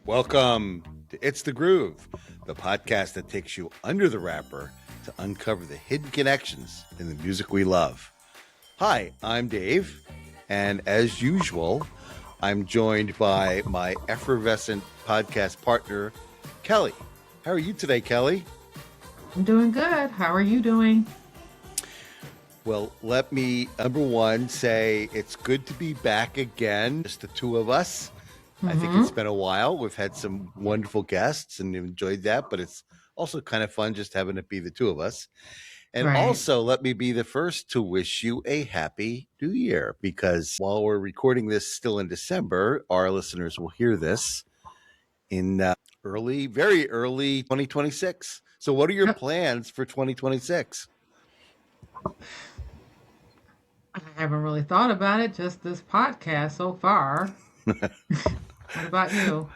Welcome to It's the Groove, the podcast that takes you under the wrapper to uncover the hidden connections in the music we love. Hi, I'm Dave, and as usual, I'm joined by my effervescent podcast partner, Kelly. How are you today, Kelly? I'm doing good. How are you doing? Well, let me, number one, say it's good to be back again, just the two of us. I think it's been a while. We've had some wonderful guests and enjoyed that, but it's also kind of fun just having it be the two of us. And Right. also, let me be the first to wish you a happy new year, because while we're recording this still in December, our listeners will hear this in very early 2026. So, what are your Yep. plans for 2026? I haven't really thought about it, just this podcast so far. What about you?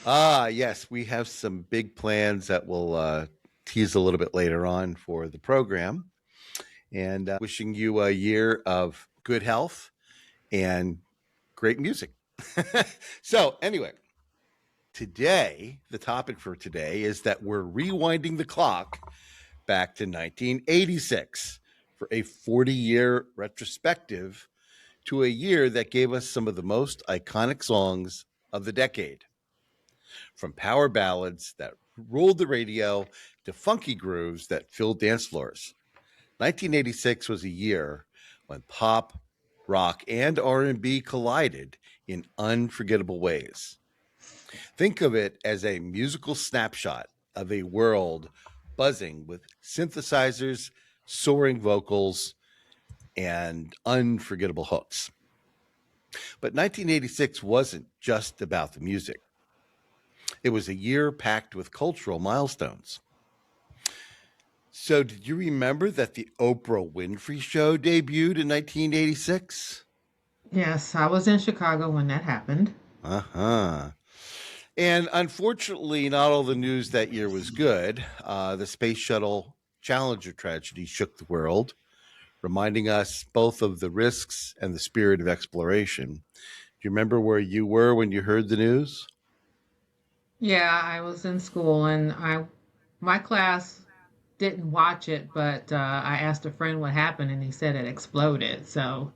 Yes, we have some big plans that we'll tease a little bit later on for the program. And wishing you a year of good health and great music. So, anyway, today, the topic for today is that we're rewinding the clock back to 1986 for a 40-year retrospective to a year that gave us some of the most iconic songs of the decade. From power ballads that ruled the radio to funky grooves that filled dance floors. 1986 was a year when pop, rock, and R&B collided in unforgettable ways. Think of it as a musical snapshot of a world buzzing with synthesizers, soaring vocals, and unforgettable hooks. But 1986 wasn't just about the music. It was a year packed with cultural milestones. So, did you remember that the Oprah Winfrey Show debuted in 1986? Yes, I was in Chicago when that happened. Uh-huh. And unfortunately, not all the news that year was good. The Space Shuttle Challenger tragedy shook the world, reminding us both of the risks and the spirit of exploration. Do you remember where you were when you heard the news? Yeah, I was in school and my class didn't watch it, but I asked a friend what happened and he said it exploded. So,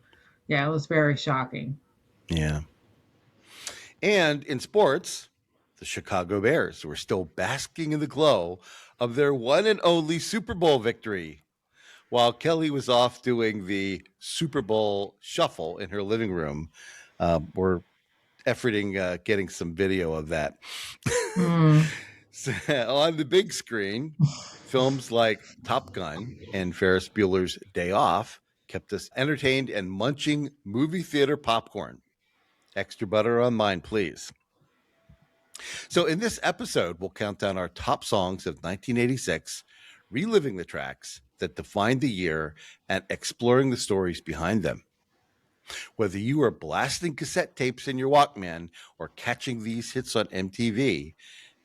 yeah, it was very shocking. Yeah. And in sports, the Chicago Bears were still basking in the glow of their one and only Super Bowl victory, while Kelly was off doing the Super Bowl shuffle in her living room. We're efforting getting some video of that. Mm. So, on the big screen, films like Top Gun and Ferris Bueller's Day Off kept us entertained and munching movie theater popcorn. Extra butter on mine, please. So, in this episode, we'll count down our top songs of 1986, reliving the tracks that defined the year and exploring the stories behind them. Whether you are blasting cassette tapes in your Walkman or catching these hits on MTV,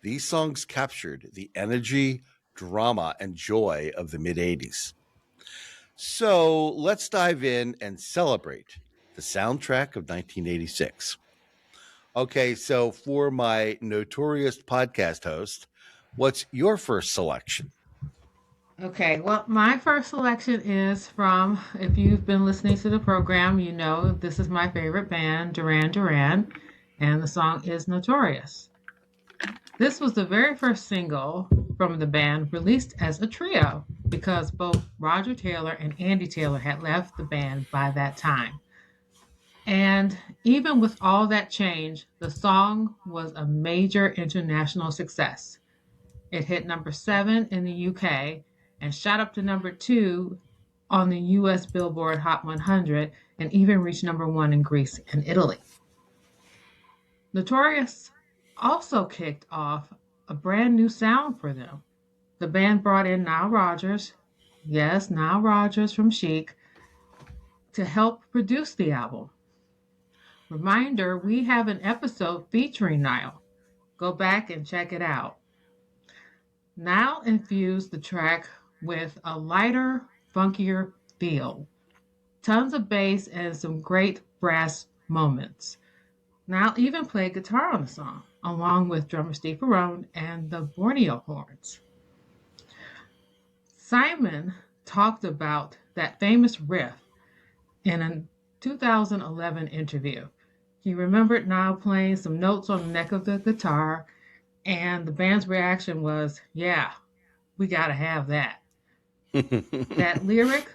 these songs captured the energy, drama, and joy of the mid 80s. So, let's dive in and celebrate the soundtrack of 1986. Okay, so for my Notorious podcast host, what's your first selection? Okay, well, my first selection is from, if you've been listening to the program, you know this is my favorite band, Duran Duran, and the song is Notorious. This was the very first single from the band released as a trio because both Roger Taylor and Andy Taylor had left the band by that time. And even with all that change, the song was a major international success. It hit number 7 in the UK and shot up to number 2 on the US Billboard Hot 100 and even reached number 1 in Greece and Italy. Notorious also kicked off a brand new sound for them. The band brought in Nile Rodgers, yes, Nile Rodgers from Chic, to help produce the album. Reminder, we have an episode featuring Nile. Go back and check it out. Nile infused the track with a lighter, funkier feel, tons of bass, and some great brass moments. Now even played guitar on the song, along with drummer Steve Perrone and the Borneo Horns. Simon talked about that famous riff in a 2011 interview. He remembered now playing some notes on the neck of the guitar, and the band's reaction was, yeah, we gotta have that. That lyric,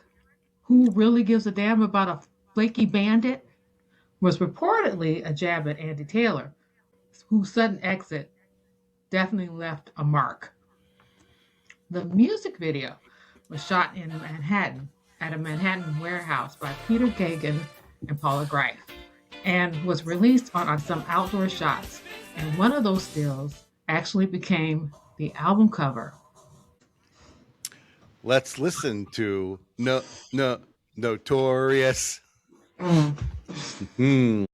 who really gives a damn about a flaky bandit, was reportedly a jab at Andy Taylor, whose sudden exit definitely left a mark. The music video was shot in Manhattan at a Manhattan warehouse by Peter Gagan and Paula Greif and was released on some outdoor shots. And one of those stills actually became the album cover. Let's listen to Notorious. Mm.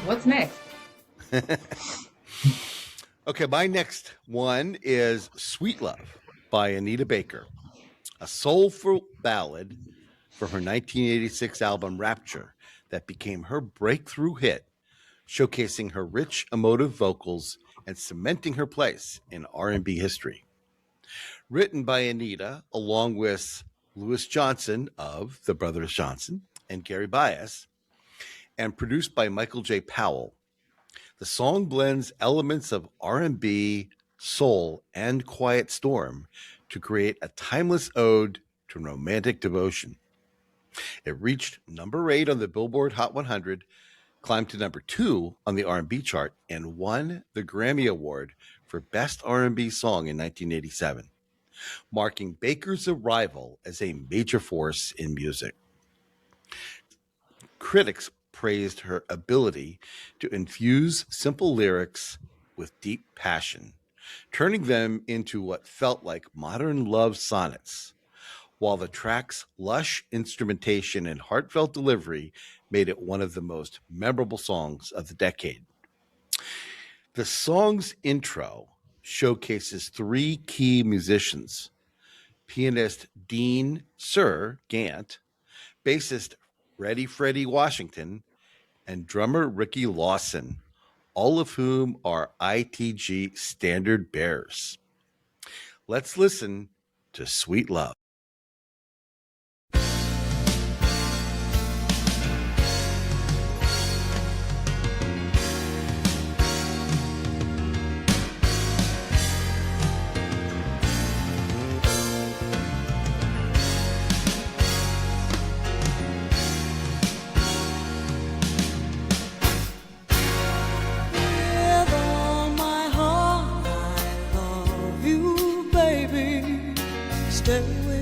What's next? Okay, my next one is Sweet Love by Anita Baker, a soulful ballad from her 1986 album Rapture that became her breakthrough hit, showcasing her rich, emotive vocals and cementing her place in R&B history. Written by Anita along with Louis Johnson of the Brothers Johnson and Gary Bias, and produced by Michael J. Powell. The song blends elements of R&B, soul, and quiet storm to create a timeless ode to romantic devotion. It reached number 8 on the Billboard Hot 100, climbed to number 2 on the R&B chart, and won the Grammy Award for Best R&B Song in 1987, marking Baker's arrival as a major force in music. Critics praised her ability to infuse simple lyrics with deep passion, turning them into what felt like modern love sonnets, while the track's lush instrumentation and heartfelt delivery made it one of the most memorable songs of the decade. The song's intro showcases 3 key musicians: pianist Dean Sir Gant, bassist Freddie Washington, and drummer Ricky Lawson, all of whom are ITG standard bearers. Let's listen to Sweet Love. Stay with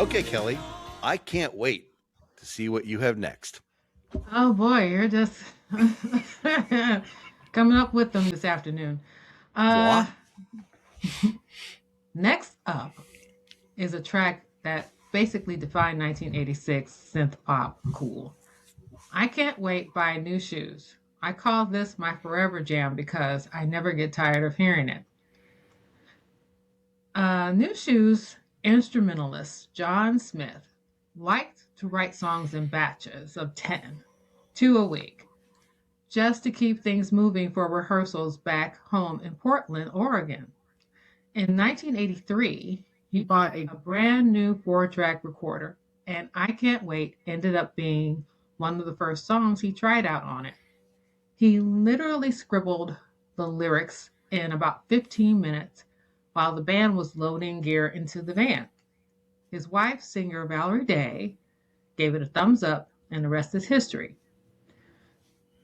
Okay, Kelly, I can't wait to see what you have next. Oh boy, you're just coming up with them this afternoon. Moi? Uh, Next up is a track that basically defined 1986 synth pop cool. I Can't Wait by New Shooz. I call this my forever jam because I never get tired of hearing it. New Shooz instrumentalist John Smith liked to write songs in batches of 10, 2 a week, just to keep things moving for rehearsals back home in Portland, Oregon. In 1983, he bought a brand new 4-track recorder, and I Can't Wait ended up being one of the first songs he tried out on it. He literally scribbled the lyrics in about 15 minutes while the band was loading gear into the van. His wife, singer Valerie Day, gave it a thumbs up, and the rest is history.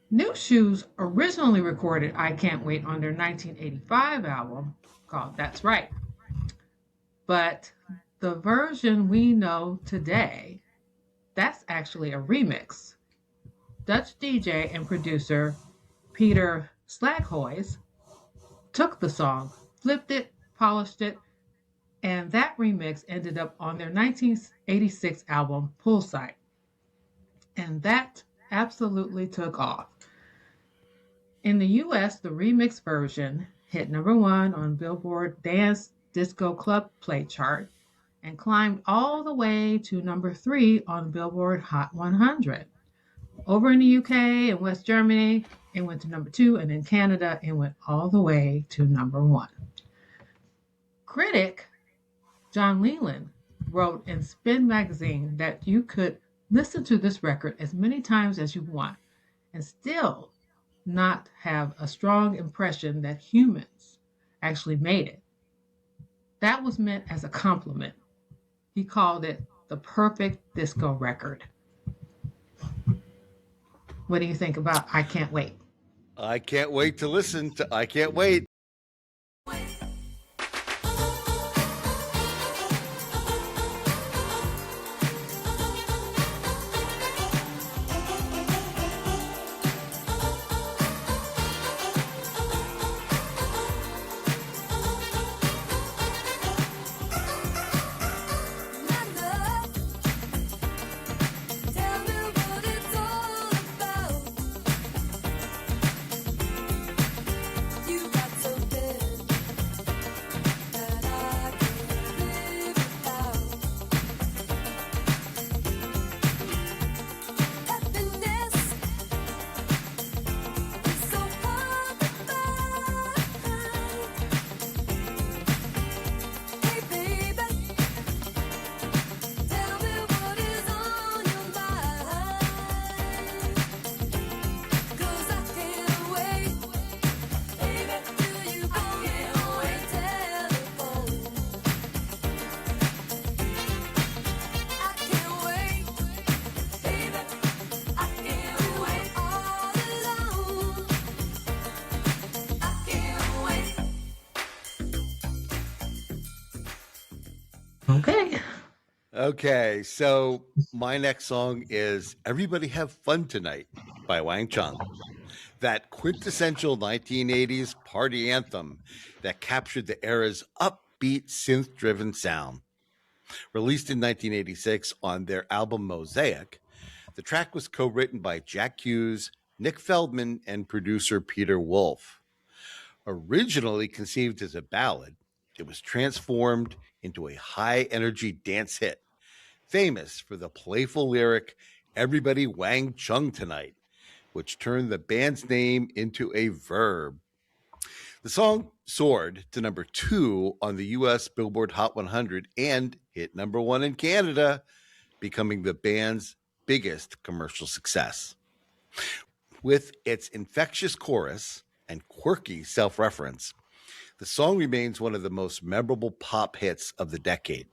New Shooz originally recorded I Can't Wait on their 1985 album called That's Right. But the version we know today, that's actually a remix. Dutch DJ and producer Peter Slaghuis took the song, flipped it, polished it, and that remix ended up on their 1986 album Poolside. And that absolutely took off. In the US, the remix version hit #1 on Billboard Dance Disco Club Play chart and climbed all the way to #3 on Billboard Hot 100. Over in the UK and West Germany, it went to #2, and in Canada, it went all the way to #1. Critic John Leland wrote in Spin magazine that you could listen to this record as many times as you want and still not have a strong impression that humans actually made it. That was meant as a compliment. He called it the perfect disco record. What do you think about I Can't Wait? I can't wait to listen to I Can't Wait. Okay. Okay, so my next song is Everybody Have Fun Tonight by Wang Chung. That quintessential 1980s party anthem that captured the era's upbeat synth driven sound. Released in 1986 on their album Mosaic, the track was co written by Jack Hughes, Nick Feldman, and producer Peter Wolf. Originally conceived as a ballad, it was transformed into a high energy dance hit, famous for the playful lyric, Everybody Wang Chung Tonight, which turned the band's name into a verb. The song soared to #2 on the US Billboard Hot 100 and hit #1 in Canada, becoming the band's biggest commercial success. With its infectious chorus and quirky self reference, the song remains one of the most memorable pop hits of the decade.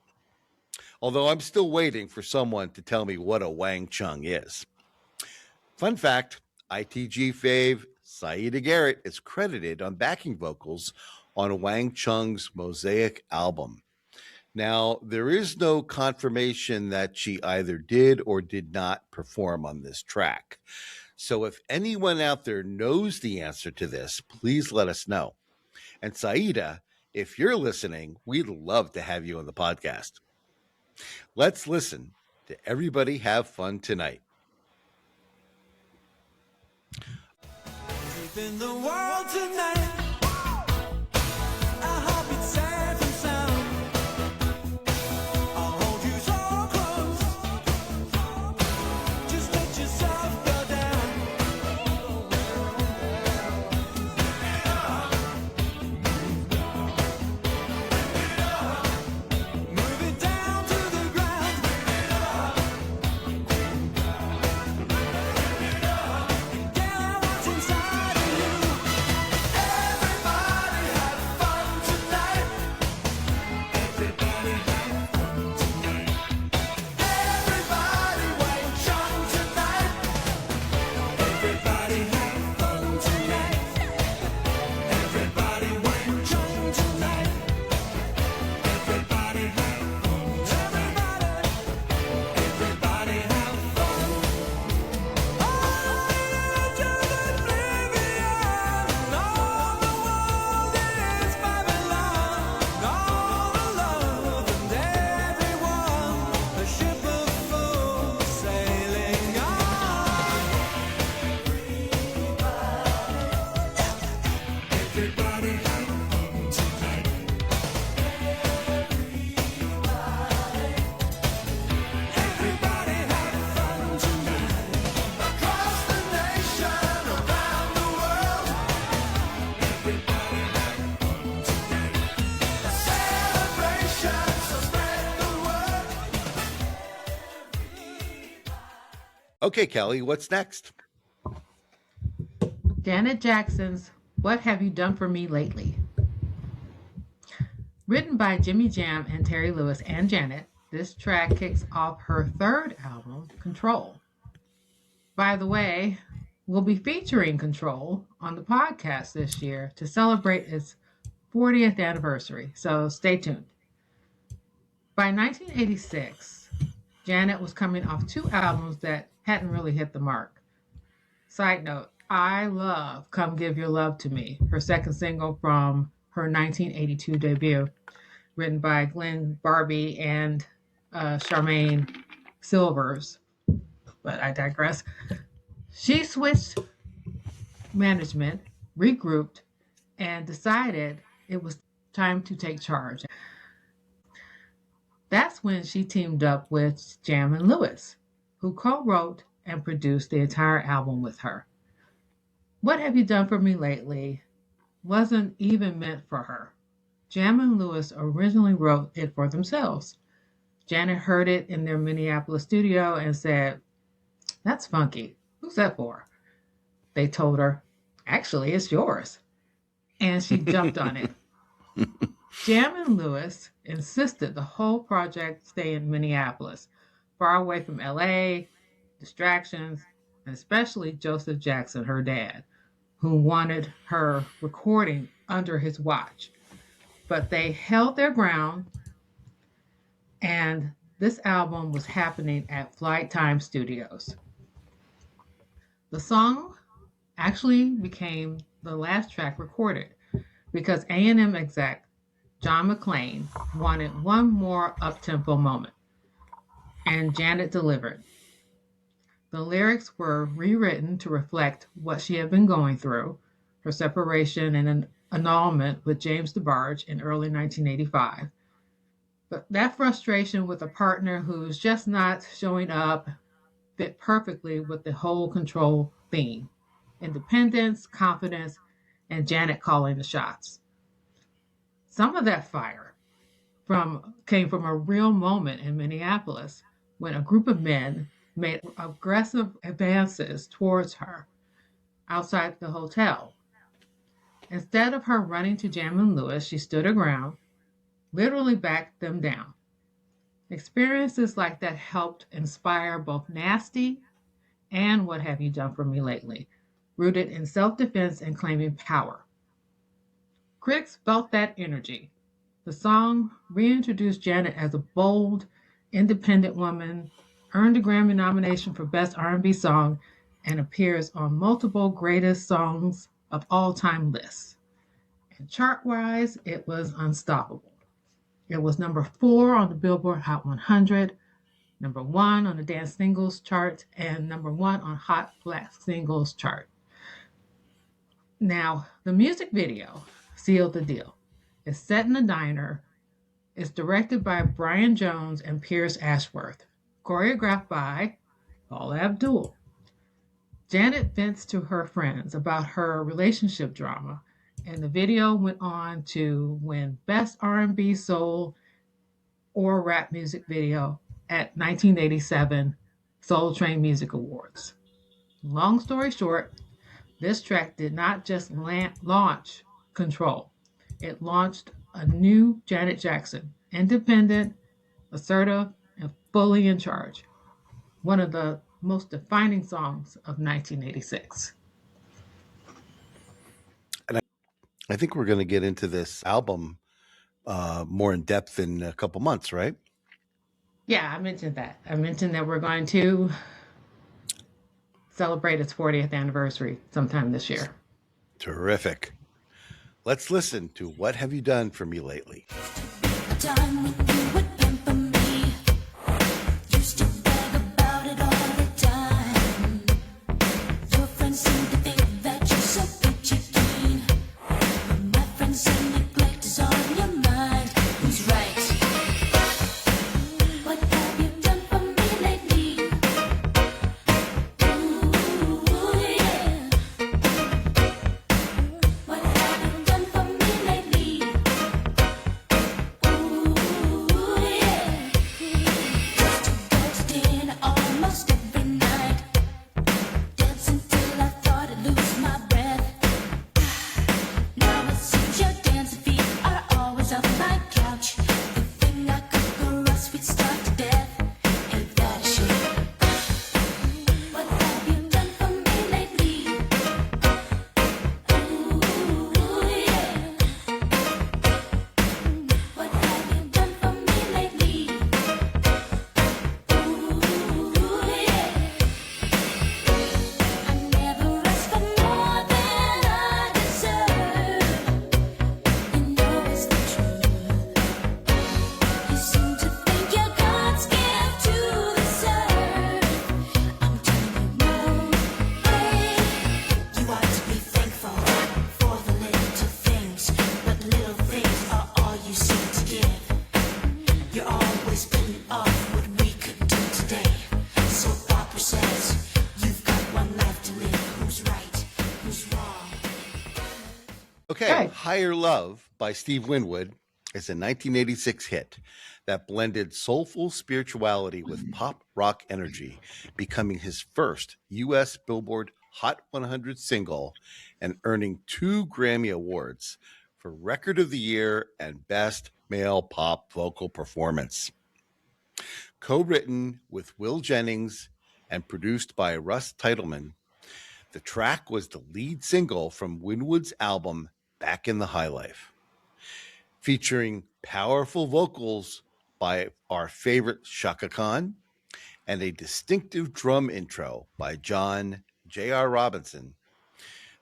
Although I'm still waiting for someone to tell me what a Wang Chung is. Fun fact, ITG fave Saida Garrett is credited on backing vocals on Wang Chung's Mosaic album. Now, there is no confirmation that she either did or did not perform on this track. So if anyone out there knows the answer to this, please let us know. And Saida, if you're listening, we'd love to have you on the podcast. Let's listen to Everybody Have Fun Tonight. Deep in the world tonight, I hope it's safe and sound. I'll hold you so close, just let yourself go down. Move it down to the ground. Get what's inside of you. Everybody have fun tonight. Everybody have fun tonight. Everybody Wang Chung tonight. Everybody have fun tonight. Everybody Wang Chung tonight. Everybody have fun. Everybody have fun. To oblivion, all the world is Babylon. All the love and everyone, a ship of fools sailing on. Everybody have fun tonight. Everybody have fun tonight. Across the nation, around the world. Everybody have fun tonight. A celebration, so spread the word. Okay, Kelly, what's next? Janet Jackson's What Have You Done For Me Lately? Written by Jimmy Jam and Terry Lewis and Janet, this track kicks off her third album, Control. By the way, we'll be featuring Control on the podcast this year to celebrate its 40th anniversary, so stay tuned. By 1986, Janet was coming off two albums that hadn't really hit the mark. Side note, I love Come Give Your Love to Me, her second single from her 1982 debut, written by Glenn Barbie and Charmaine Silvers. But I digress. She switched management, regrouped, and decided it was time to take charge. That's when she teamed up with Jam and Lewis, who co-wrote and produced the entire album with her. What Have You Done For Me Lately wasn't even meant for her. Jam and Lewis originally wrote it for themselves. Janet heard it in their Minneapolis studio and said, "That's funky. Who's that for?" They told her, "Actually, it's yours." And she jumped on it. Jam and Lewis insisted the whole project stay in Minneapolis, far away from LA, distractions, and especially Joseph Jackson, her dad, who wanted her recording under his watch. But they held their ground, and this album was happening at Flight Time Studios. The song actually became the last track recorded because A&M exec John McClain wanted one more up-tempo moment, and Janet delivered. The lyrics were rewritten to reflect what she had been going through, her separation and an annulment with James DeBarge in early 1985. But that frustration with a partner who's just not showing up fit perfectly with the whole Control theme: independence, confidence, and Janet calling the shots. Some of that fire came from a real moment in Minneapolis when a group of men made aggressive advances towards her outside the hotel. Instead of her running to Jam and Lewis, she stood her ground, literally backed them down. Experiences like that helped inspire both Nasty and What Have You Done For Me Lately, rooted in self-defense and claiming power. Critics felt that energy. The song reintroduced Janet as a bold, independent woman, earned a Grammy nomination for Best R&B Song, and appears on multiple greatest songs of all time lists. And chart-wise, it was unstoppable. It was number 4 on the Billboard Hot 100, number 1 on the Dance Singles chart, and number 1 on Hot Black Singles chart. Now, the music video sealed the deal. It's set in a diner. It's directed by Brian Jones and Pierce Ashworth, choreographed by Paula Abdul. Janet vents to her friends about her relationship drama, and the video went on to win Best R&B Soul or Rap Music Video at 1987 Soul Train Music Awards. Long story short, this track did not just launch Control. It launched a new Janet Jackson, independent, assertive, and fully in charge. One of the most defining songs of 1986. And I think we're going to get into this album more in depth in a couple months, right? Yeah, I mentioned that. I mentioned that we're going to celebrate its 40th anniversary sometime this year. Terrific. Let's listen to What Have You Done For Me Lately? Time when you would pamper me, used to brag about it all the time. Your friends seem to think that you're so peachy keen, but my friends say neglect is on your mind. Who's right? What have you done for me lately? Ooh, yeah. What have you done for me lately? Ooh, yeah. Used to go to dinner almost every night, dancing till I thought I'd lose my breath. Now it seems your dancing feet are always on my couch. The thing I could go us, we'd starve to death. Ain't that a shame? What have you done for me lately? Ooh, yeah. What have you done for me lately? Ooh, yeah. I never asked for more than I deserve. You know it's the truth. You seem to think your God's gift to the serve. I'm telling you no, hey. You ought to be thankful for the little things, but little things are all you seem to give. You're always putting off what we could do today. So Papa says, you've got one life to live. Who's right? Who's wrong? Okay, Okay. Higher Love by Steve Winwood is a 1986 hit that blended soulful spirituality with pop rock energy, becoming his first U.S. Billboard Hot 100 single and earning 2 Grammy Awards for Record of the Year and Best Male Pop Vocal Performance. Co-written with Will Jennings and produced by Russ Titleman, the track was the lead single from Winwood's album Back in the High Life, featuring powerful vocals by our favorite Chaka Khan and a distinctive drum intro by John J.R. Robinson.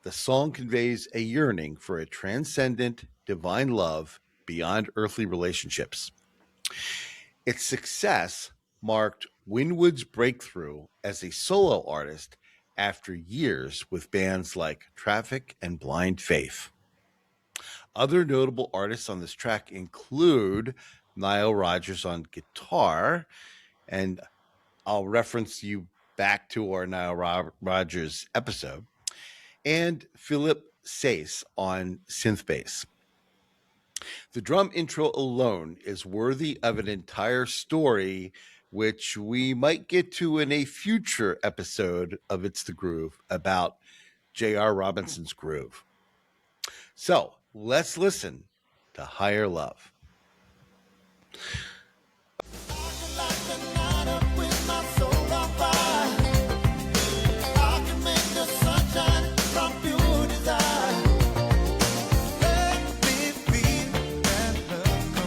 The song conveys a yearning for a transcendent, divine love beyond earthly relationships. Its success marked Winwood's breakthrough as a solo artist after years with bands like Traffic and Blind Faith. Other notable artists on this track include Nile Rodgers on guitar, and I'll reference you back to our Nile Rodgers episode, and Philip Sayce on synth bass. The drum intro alone is worthy of an entire story, which we might get to in a future episode of It's the Groove about J.R. Robinson's groove. So let's listen to Higher Love. Let me feel that love.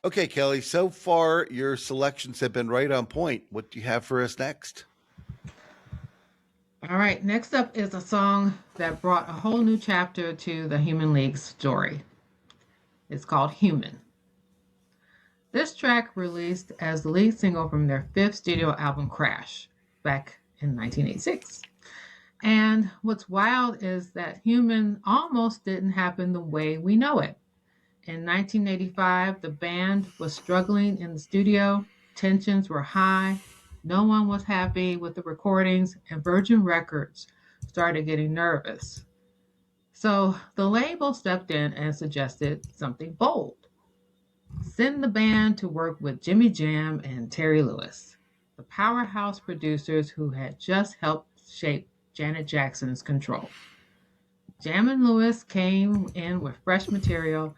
Okay, Kelly, so far your selections have been right on point. What do you have for us next? All right, next up is a song that brought a whole new chapter to the Human League story. It's called Human. This track released as the lead single from their fifth studio album, Crash, back in 1986. And what's wild is that Human almost didn't happen the way we know it. In 1985, the band was struggling in the studio, tensions were high, no one was happy with the recordings, and Virgin Records started getting nervous. So the label stepped in and suggested something bold. Send the band to work with Jimmy Jam and Terry Lewis, the powerhouse producers who had just helped shape Janet Jackson's Control. Jam and Lewis came in with fresh material,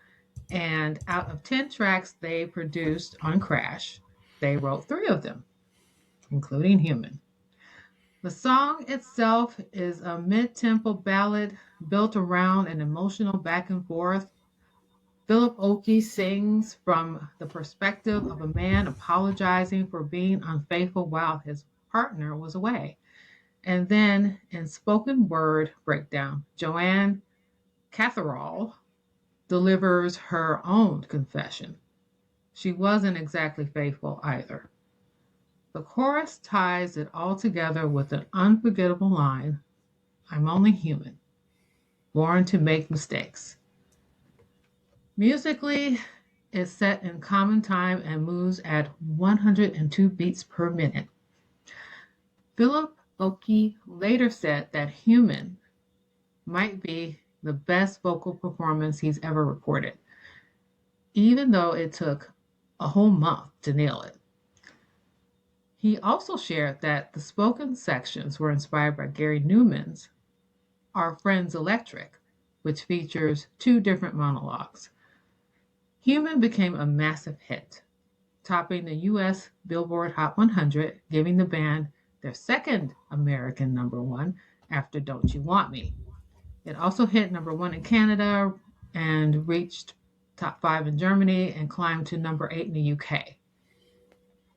and out of 10 tracks they produced on Crash, they wrote 3 of them, including Human. The song itself is a mid-tempo ballad built around an emotional back and forth. Philip Oakey sings from the perspective of a man apologizing for being unfaithful while his partner was away. And then in spoken word breakdown, Joanne Catherall delivers her own confession. She wasn't exactly faithful either. The chorus ties it all together with an unforgettable line, I'm only human, born to make mistakes. Musically, it's set in common time and moves at 102 beats per minute. Philip Oakey later said that Human might be the best vocal performance he's ever recorded, even though it took a whole month to nail it. He also shared that the spoken sections were inspired by Gary Newman's Our Friends Electric, which features 2 different monologues. Human became a massive hit, topping the US Billboard Hot 100, giving the band their second American #1 after Don't You Want Me. It also hit #1 in Canada and reached top 5 in Germany and climbed to #8 in the UK.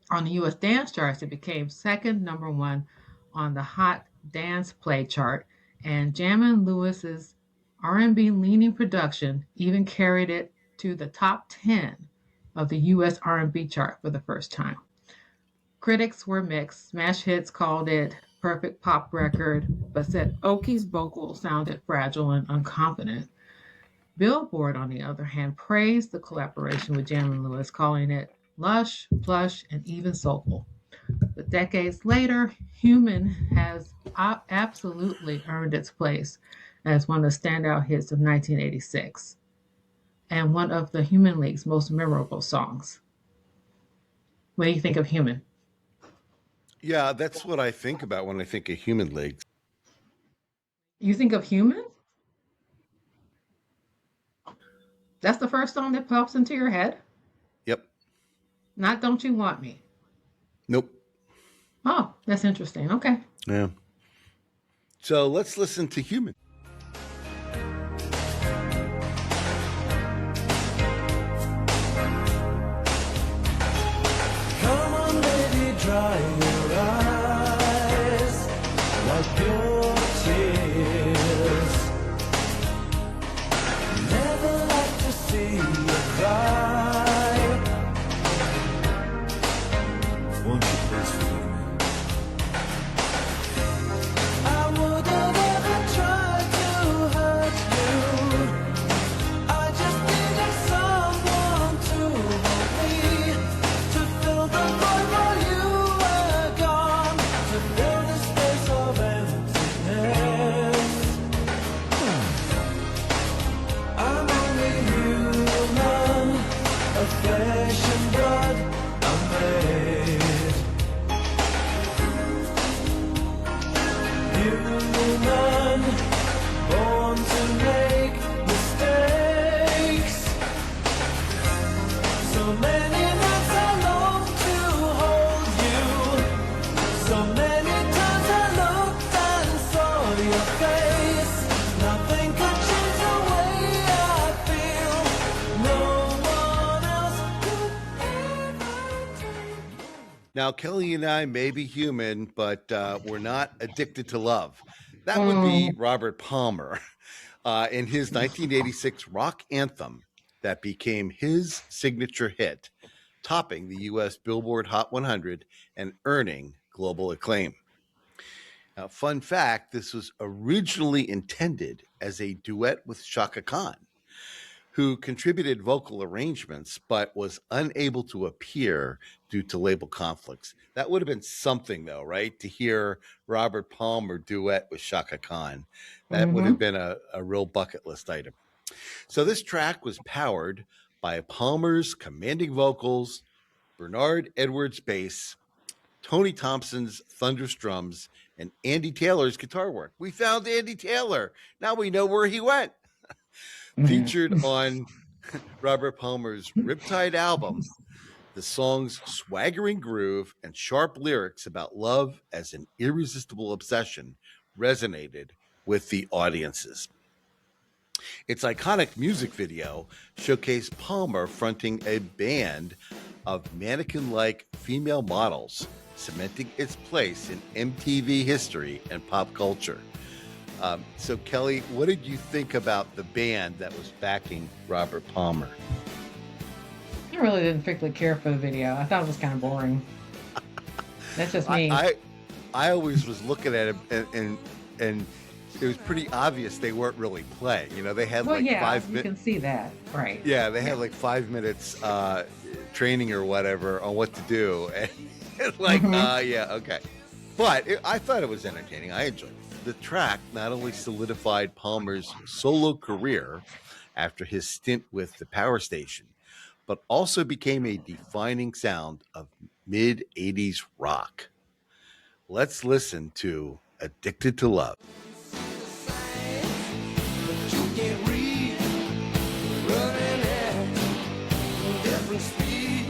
On the US dance charts, it became second #1 on the Hot Dance Play chart, and Jammin' Lewis's R&B leaning production even carried it to the top 10 of the US R&B chart for the first time. Critics were mixed. Smash Hits called it perfect pop record, but said Oakey's vocals sounded fragile and unconfident. Billboard, on the other hand, praised the collaboration with Jammin' Lewis, calling it lush, plush, and even soulful. But decades later, Human has absolutely earned its place as one of the standout hits of 1986 and one of the Human League's most memorable songs. What do you think of Human? Yeah, that's what I think about when I think of Human League. You think of Human? That's the first song that pops into your head? Yep. Not Don't You Want Me? Nope. Oh, that's interesting. Okay. Yeah. So let's listen to Human. Come on, baby, dry your eyes, wipe your tears. Never like to see you cry. Won't you please forgive me? I would have ever tried to hurt you. I just needed someone to hold me, to fill the void while you were gone, to fill the space of emptiness. I'm only human, of flesh and blood I'm made. Human, born to make mistakes. So many nights I long to hold you. So many times I looked and saw your face. Nothing could change the way I feel. No one else could Now, Kelly and I may be human, but we're not addicted to love. That would be Mm, Robert Palmer in his 1986 rock anthem that became his signature hit, topping the U.S. Billboard Hot 100 and earning global acclaim. Now, fun fact, this was originally intended as a duet with Shaka Khan, who contributed vocal arrangements but was unable to appear due to label conflicts. That would have been something, though, right? To hear Robert Palmer duet with Shaka Khan. That would have mhm. been a real bucket list item. So this track was powered by Palmer's commanding vocals, Bernard Edwards' bass, Tony Thompson's thunderous drums, and Andy Taylor's guitar work. We found Andy Taylor. Now we know where he went. Featured on Robert Palmer's Riptide album, the song's swaggering groove and sharp lyrics about love as an irresistible obsession resonated with the audiences. Its iconic music video showcased Palmer fronting a band of mannequin like female models, cementing its place in MTV history and pop culture. So, Kelly, what did you think about the band that was backing Robert Palmer? I really didn't particularly care for the video. I thought it was kind of boring. That's just I, me. I, I always was looking at it, and it was pretty obvious they weren't really playing. You know, they had Well, like yeah, five you minutes. can see that, right? Yeah, they had like 5 minutes training or whatever on what to do, and it's like, Mhm. yeah, okay. But I thought it was entertaining. I enjoyed it. The track not only solidified Palmer's solo career after his stint with the power station, but also became a defining sound of mid 80s rock. Let's listen to Addicted to Love. But you can't read, running at different speed.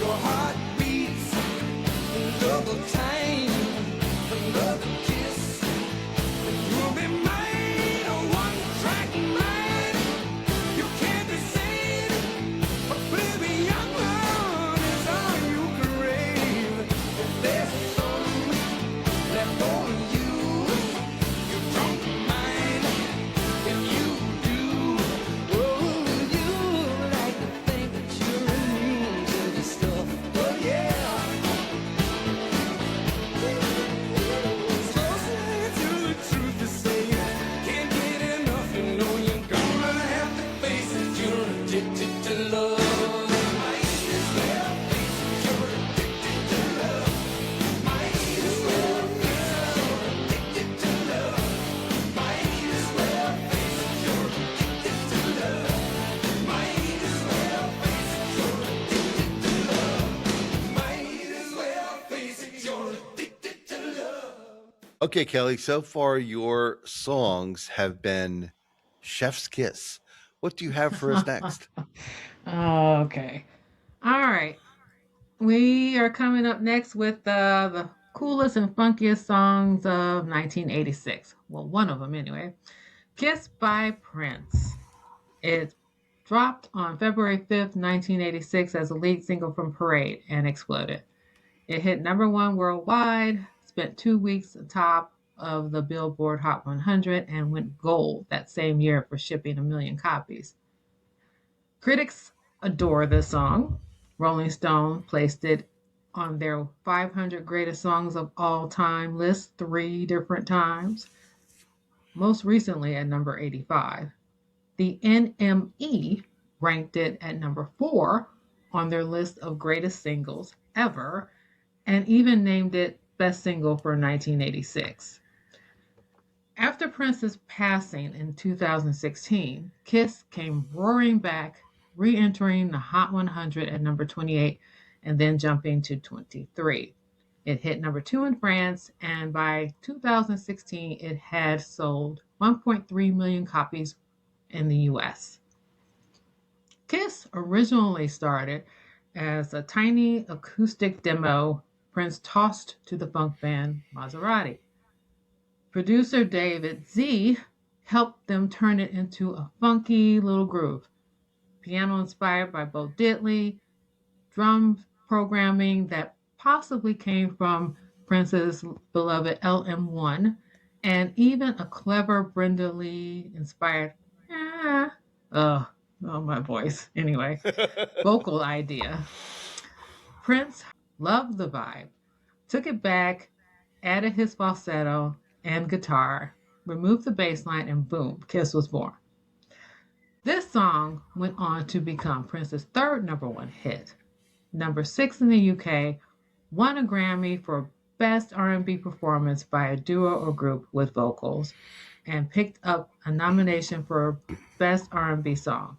Your heart beats double time, another kiss. You'll be mine, a one-track mind. You can't decide, but baby, young love is all you crave. If there's some left on you, you don't mind. If you do, oh, you like to think that you're immune to this stuff. But yeah, it's closer to the truth to say can't get enough. You know you're gonna have to face it. You're addicted to love. Might as well face it. You're addicted to love. Might as well face it. You're addicted to love. Might as well face it. You're addicted to love. Might as well face it. You're addicted to love. Might as well face it. You're addicted to love. Okay, Kelly, so far your songs have been Chef's Kiss. What do you have for us next? Okay. All right. We are coming up next with the coolest and funkiest songs of 1986. Well, one of them anyway. Kiss by Prince. It dropped on February 5th, 1986 as a lead single from Parade and exploded. It hit number one worldwide, spent 2 weeks atop of the Billboard Hot 100, and went gold that same year for shipping 1 million copies. Critics adore this song. Rolling Stone placed it on their 500 greatest songs of all time list 3 different times, most recently at number 85. The NME ranked it at number 4 on their list of greatest singles ever, and even named it best single for 1986. After Prince's passing in 2016, Kiss came roaring back, re entering the Hot 100 at number 28 and then jumping to 23. It hit number 2 in France, and by 2016, it had sold 1.3 million copies in the US. Kiss originally started as a tiny acoustic demo Prince tossed to the funk band Maserati. Producer David Z helped them turn it into a funky little groove. Piano inspired by Bo Diddley, drum programming that possibly came from Prince's beloved LM1 and even a clever Brenda Lee inspired, ah, oh, oh, my voice. Anyway, vocal idea. Prince loved the vibe, took it back, added his falsetto and guitar, removed the bass line, and boom, Kiss was born. This song went on to become Prince's third number one hit, number 6 in the UK, won a Grammy for Best R&B Performance by a Duo or Group with Vocals, and picked up a nomination for Best R&B Song.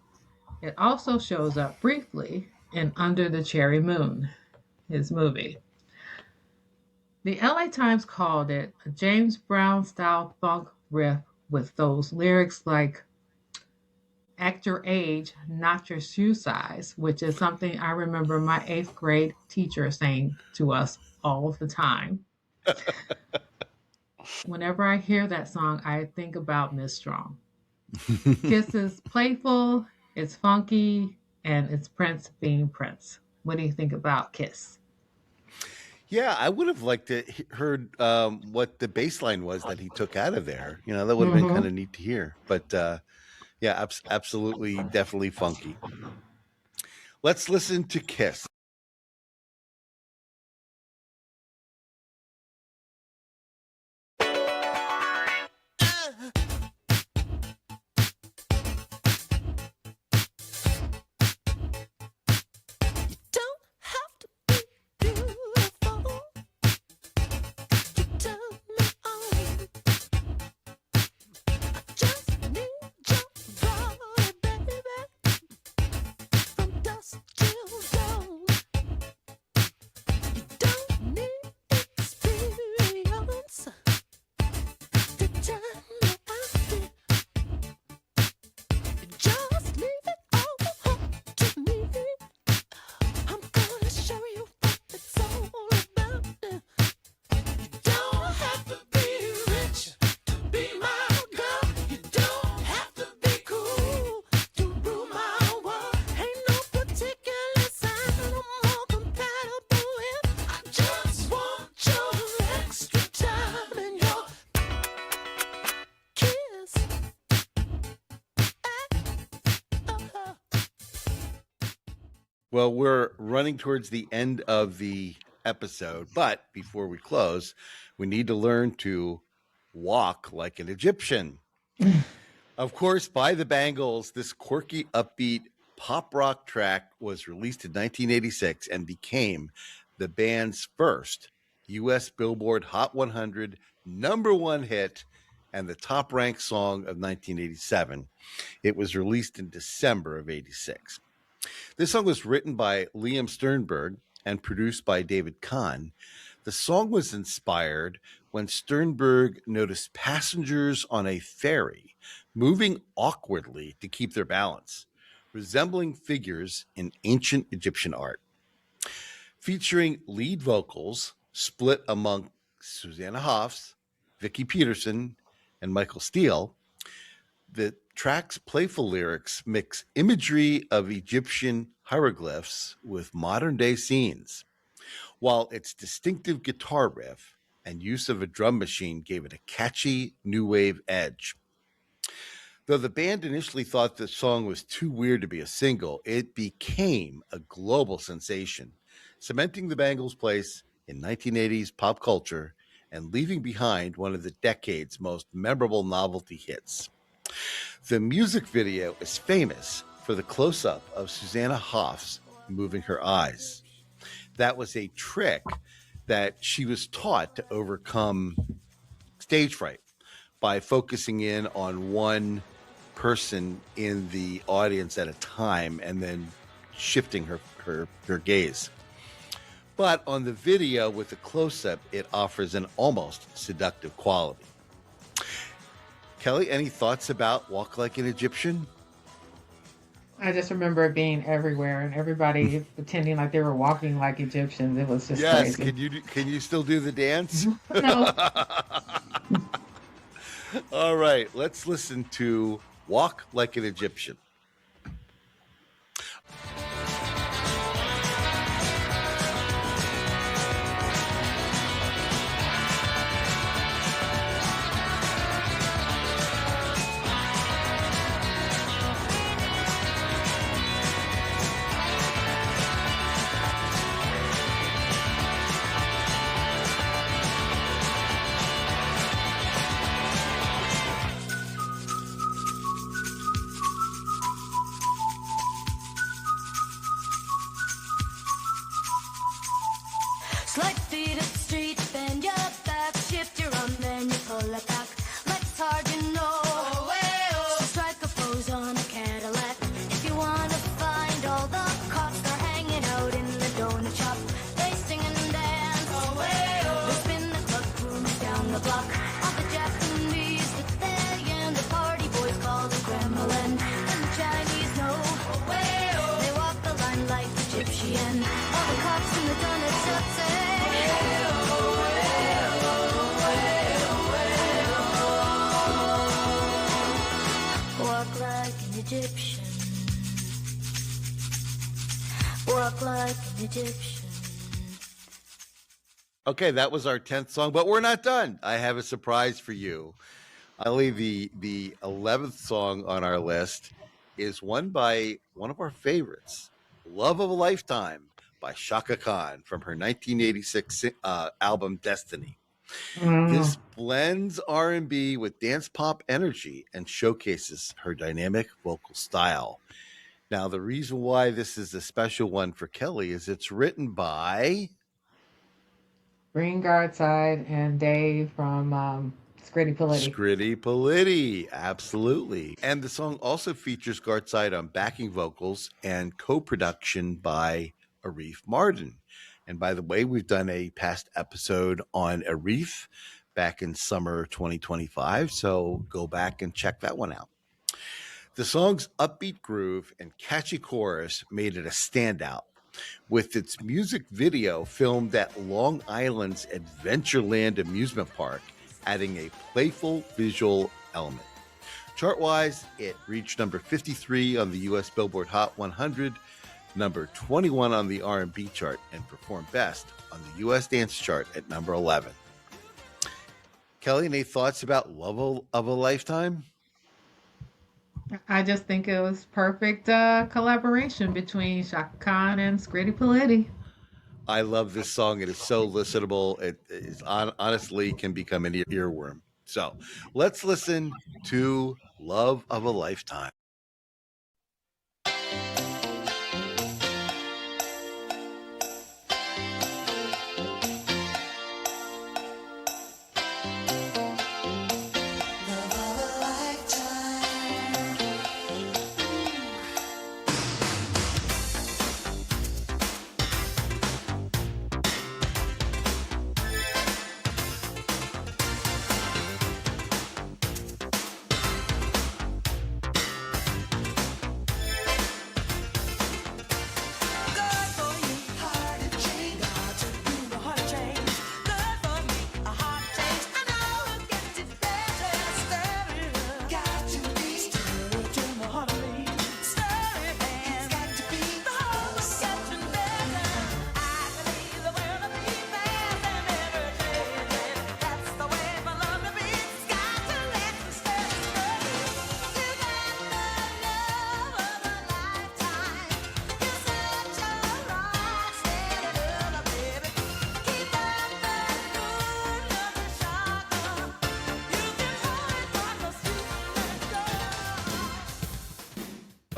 It also shows up briefly in Under the Cherry Moon, his movie. The LA Times called it a James Brown-style funk riff with those lyrics like "Act your age, not your shoe size," which is something I remember my 8th grade teacher saying to us all the time. Whenever I hear that song, I think about Miss Strong. Kiss is playful, it's funky, and it's Prince being Prince. What do you think about Kiss? Yeah, I would have liked to heard what the bass line was that he took out of there. You know, that would have been kind of neat to hear. But yeah, absolutely, definitely funky. Let's listen to Kiss. Don't have to be beautiful to turn me on. I just need your body, baby, from dusk till dawn. You don't need experience to turn me on. Just leave it all up to me. I'm gonna show you what it's all about. You don't have to be rich to be my girl. You don't have to be cool to rule my world. Ain't no particular sign I'm more compatible with. I just want your extra time and your kiss. Well, we're running towards the end of the episode, but before we close, we need to learn to walk like an Egyptian. Of course, by the Bangles, this quirky, upbeat pop rock track was released in 1986 and became the band's first U.S. Billboard Hot 100 number one hit and the top ranked song of 1987. It was released in December of 86. This song was written by Liam Sternberg and produced by David Kahn. The song was inspired when Sternberg noticed passengers on a ferry moving awkwardly to keep their balance, resembling figures in ancient Egyptian art. Featuring lead vocals split among Susanna Hoffs, Vicki Peterson, and Michael Steele, the track's playful lyrics mix imagery of Egyptian hieroglyphs with modern-day scenes, while its distinctive guitar riff and use of a drum machine gave it a catchy new wave edge. Though the band initially thought the song was too weird to be a single, it became a global sensation, cementing the Bangles' place in 1980s pop culture and leaving behind one of the decade's most memorable novelty hits. The music video is famous for the close-up of Susanna Hoffs moving her eyes. That was a trick that she was taught to overcome stage fright by focusing in on one person in the audience at a time and then shifting her gaze. But on the video with the close-up, it offers an almost seductive quality. Kelly, any thoughts about Walk Like an Egyptian? I just remember it being everywhere and everybody pretending like they were walking like Egyptians. It was just Yes, crazy. can you still do the dance? No. All right, let's listen to Walk Like an Egyptian. feet up the street, bend your back, shift your arm, then you pull it back. Legs hard, you know. So strike a pose on a Cadillac. If you wanna find all the cops are hanging out in the donut shop, they sing and dance. They spin the club rooms down the block. All the Japanese that they and the party boys call the Kremlin. And the Chinese know. They walk the line like Egyptian. All the cops in the donut shop say. Walk like an Egyptian. Walk like an Egyptian. Okay, that was our 10th song, but we're not done. I have a surprise for you. Ali, the 11th song on our list is one by one of our favorites, Love of a Lifetime by Shaka Khan from her 1986 album Destiny. This blends R&B with dance pop energy and showcases her dynamic vocal style. Now, the reason why this is a special one for Kelly is it's written by Green Guard Side and Dave from Scritti Politti. Scritti Politti, absolutely. And the song also features Gartside on backing vocals and co-production by Arif Mardin. And by the way, we've done a past episode on Arif back in summer 2025, so go back and check that one out. The song's upbeat groove and catchy chorus made it a standout, with its music video filmed at Long Island's Adventureland amusement park, adding a playful visual element. Chart-wise, it reached number 53 on the U.S. Billboard Hot 100, number 21 on the R&B chart, and performed best on the U.S. Dance Chart at number 11. Kelly, any thoughts about Love of a Lifetime? I just think it was perfect collaboration between Shaka Khan and Scritti Politti. I love this song. It is so listenable. It is honestly can become an earworm. So let's listen to Love of a Lifetime.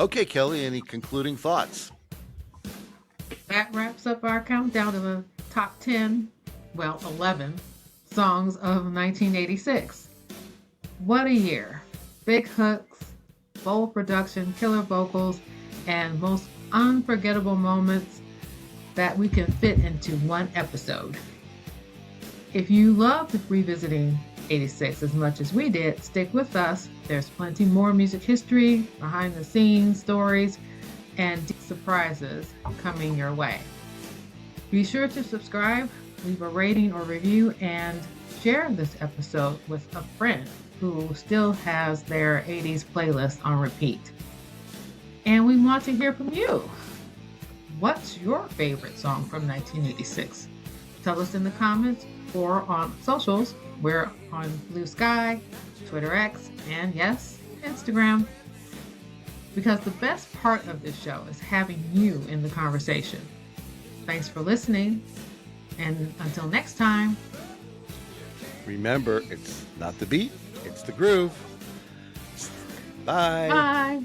Okay, Kelly, any concluding thoughts? That wraps up our countdown to the top 10, 11 songs of 1986. What a year. Big hooks, bold production, killer vocals, and most unforgettable moments that we can fit into one episode. If you loved revisiting 86 as much as we did, stick with us. There's plenty more music history, behind the scenes stories, and deep surprises coming your way. Be sure to subscribe, leave a rating or review, and share this episode with a friend who still has their 80s playlist on repeat. And we want to hear from you. What's your favorite song from 1986? Tell us in the comments or on socials. We're on Blue Sky, Twitter X, and yes, Instagram. Because the best part of this show is having you in the conversation. Thanks for listening, and until next time. Remember, it's not the beat, it's the groove. Bye. Bye.